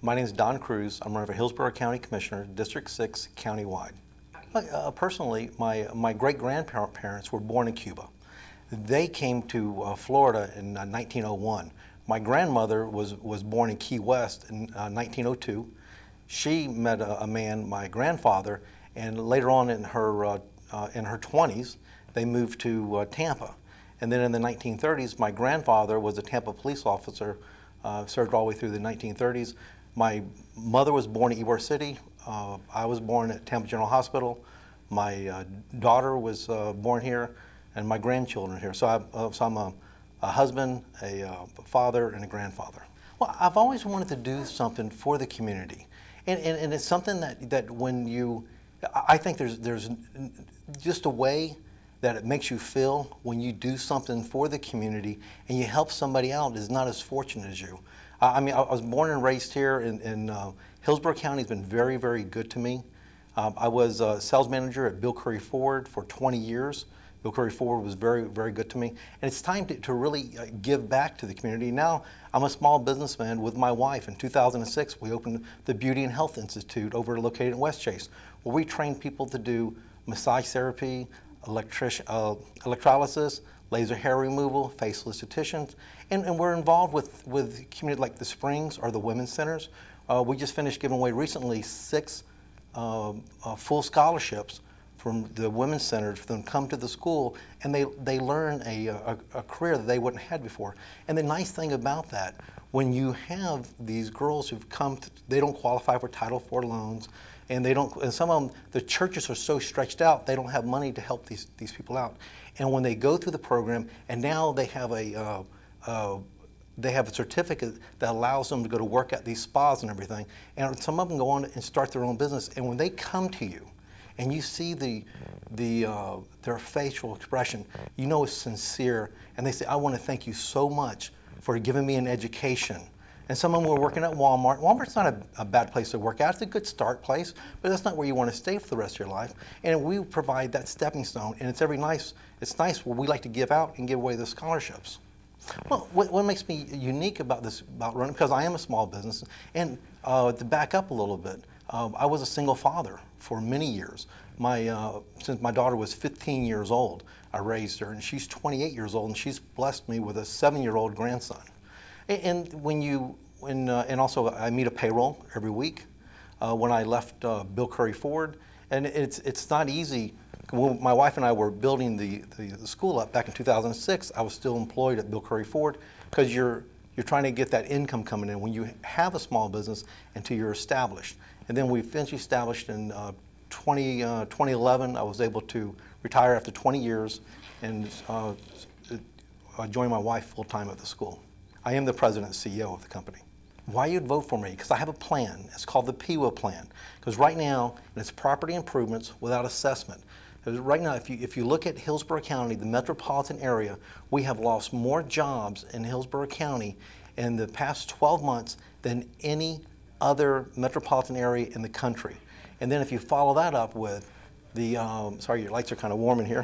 My name is Don Cruz. I'm running for Hillsborough County Commissioner, District 6, countywide. Personally, my great-grandparents were born in Cuba. They came to Florida in 1901. My grandmother was born in Key West in 1902. She met a man, my grandfather, and later on in her 20s, they moved to Tampa. And then in the 1930s, my grandfather was a Tampa police officer, served all the way through the 1930s. My mother was born in Ybor City. I was born at Tampa General Hospital. My daughter was born here, and my grandchildren are here. So I'm a husband, a father, and a grandfather. Well, I've always wanted to do something for the community. And it's something that when you, I think there's just a way that it makes you feel when you do something for the community and you help somebody out is not as fortunate as you. I mean, I was born and raised here in Hillsborough County has been very, very good to me. I was a sales manager at Bill Curry Ford for 20 years. Bill Curry Ford was very, very good to me. And it's time to really give back to the community. Now, I'm a small businessman with my wife. In 2006, we opened the Beauty and Health Institute located in Westchase, where we train people to do massage therapy, electrolysis, laser hair removal, faceless estheticians, and we're involved with community like the Springs or the Women's Centers. We just finished giving away recently 6 full scholarships from the Women's Centers for them to come to the school, and they learn a career that they wouldn't have had before. And the nice thing about that, when you have these girls who've come, they don't qualify for Title IV loans, and they don't. And some of them, the churches are so stretched out, they don't have money to help these people out. And when they go through the program, and now they have a certificate that allows them to go to work at these spas and everything. And some of them go on and start their own business. And when they come to you, and you see their facial expression, you know it's sincere. And they say, "I want to thank you so much for giving me an education." And some of them were working at Walmart. Walmart's not a bad place to work at. It's a good start place, but that's not where you want to stay for the rest of your life. And we provide that stepping stone. And it's nice where we like to give out and give away the scholarships. Well, what makes me unique about running, because I am a small business, and to back up a little bit, I was a single father for many years. Since my daughter was 15 years old, I raised her, and she's 28 years old, and she's blessed me with a 7-year-old grandson. And also I meet a payroll every week. When I left Bill Curry Ford, and it's not easy. When my wife and I were building the school up back in 2006, I was still employed at Bill Curry Ford, because you're trying to get that income coming in when you have a small business until you're established. And then we eventually established in 2011. I was able to retire after 20 years and join my wife full-time at the school. I am the president and CEO of the company. Why you'd vote for me? Because I have a plan. It's called the PIWA plan. Because right now, it's property improvements without assessment. Right now, if you look at Hillsborough County, the metropolitan area, we have lost more jobs in Hillsborough County in the past 12 months than any other metropolitan area in the country. And then if you follow that up with the, sorry, your lights are kind of warm in here.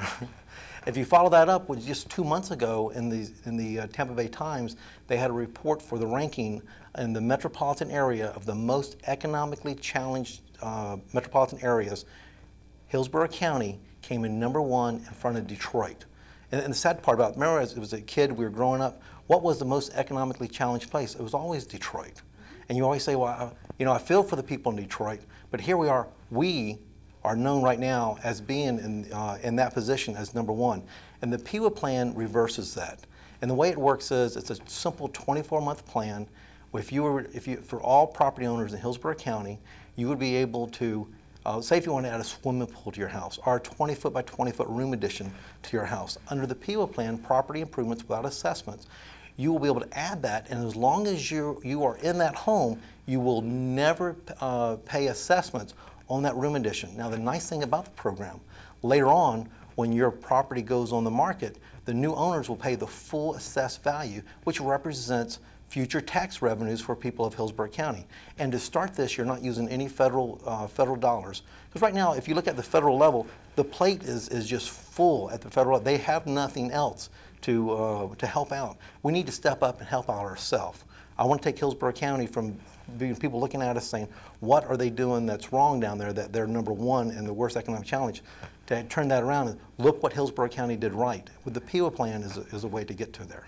If you follow that up with just 2 months ago in the Tampa Bay Times, they had a report for the ranking in the metropolitan area of the most economically challenged metropolitan areas. Hillsborough County came in #1 in front of Detroit. And the sad part about it, remember as it was a kid, we were growing up, what was the most economically challenged place? It was always Detroit. And you always say, well, I feel for the people in Detroit, but here we are known right now as being in that position as #1. And the PIWA plan reverses that. And the way it works is it's a simple 24-month plan. For all property owners in Hillsborough County, you would be able to, say if you want to add a swimming pool to your house or a 20-foot by 20-foot room addition to your house. Under the PIWA plan, property improvements without assessments, you will be able to add that, and as long as you are in that home, you will never pay assessments on that room addition. Now, the nice thing about the program, later on, when your property goes on the market, the new owners will pay the full assessed value, which represents future tax revenues for people of Hillsborough County. And to start this, you're not using any federal dollars. Because right now, if you look at the federal level, the plate is just full at the federal. They have nothing else to help out. We need to step up and help out ourselves. I want to take Hillsborough County from being people looking at us saying, what are they doing that's wrong down there, that they're number one in the worst economic challenge, to turn that around and look what Hillsborough County did right. With the PEWA plan is a way to get to there.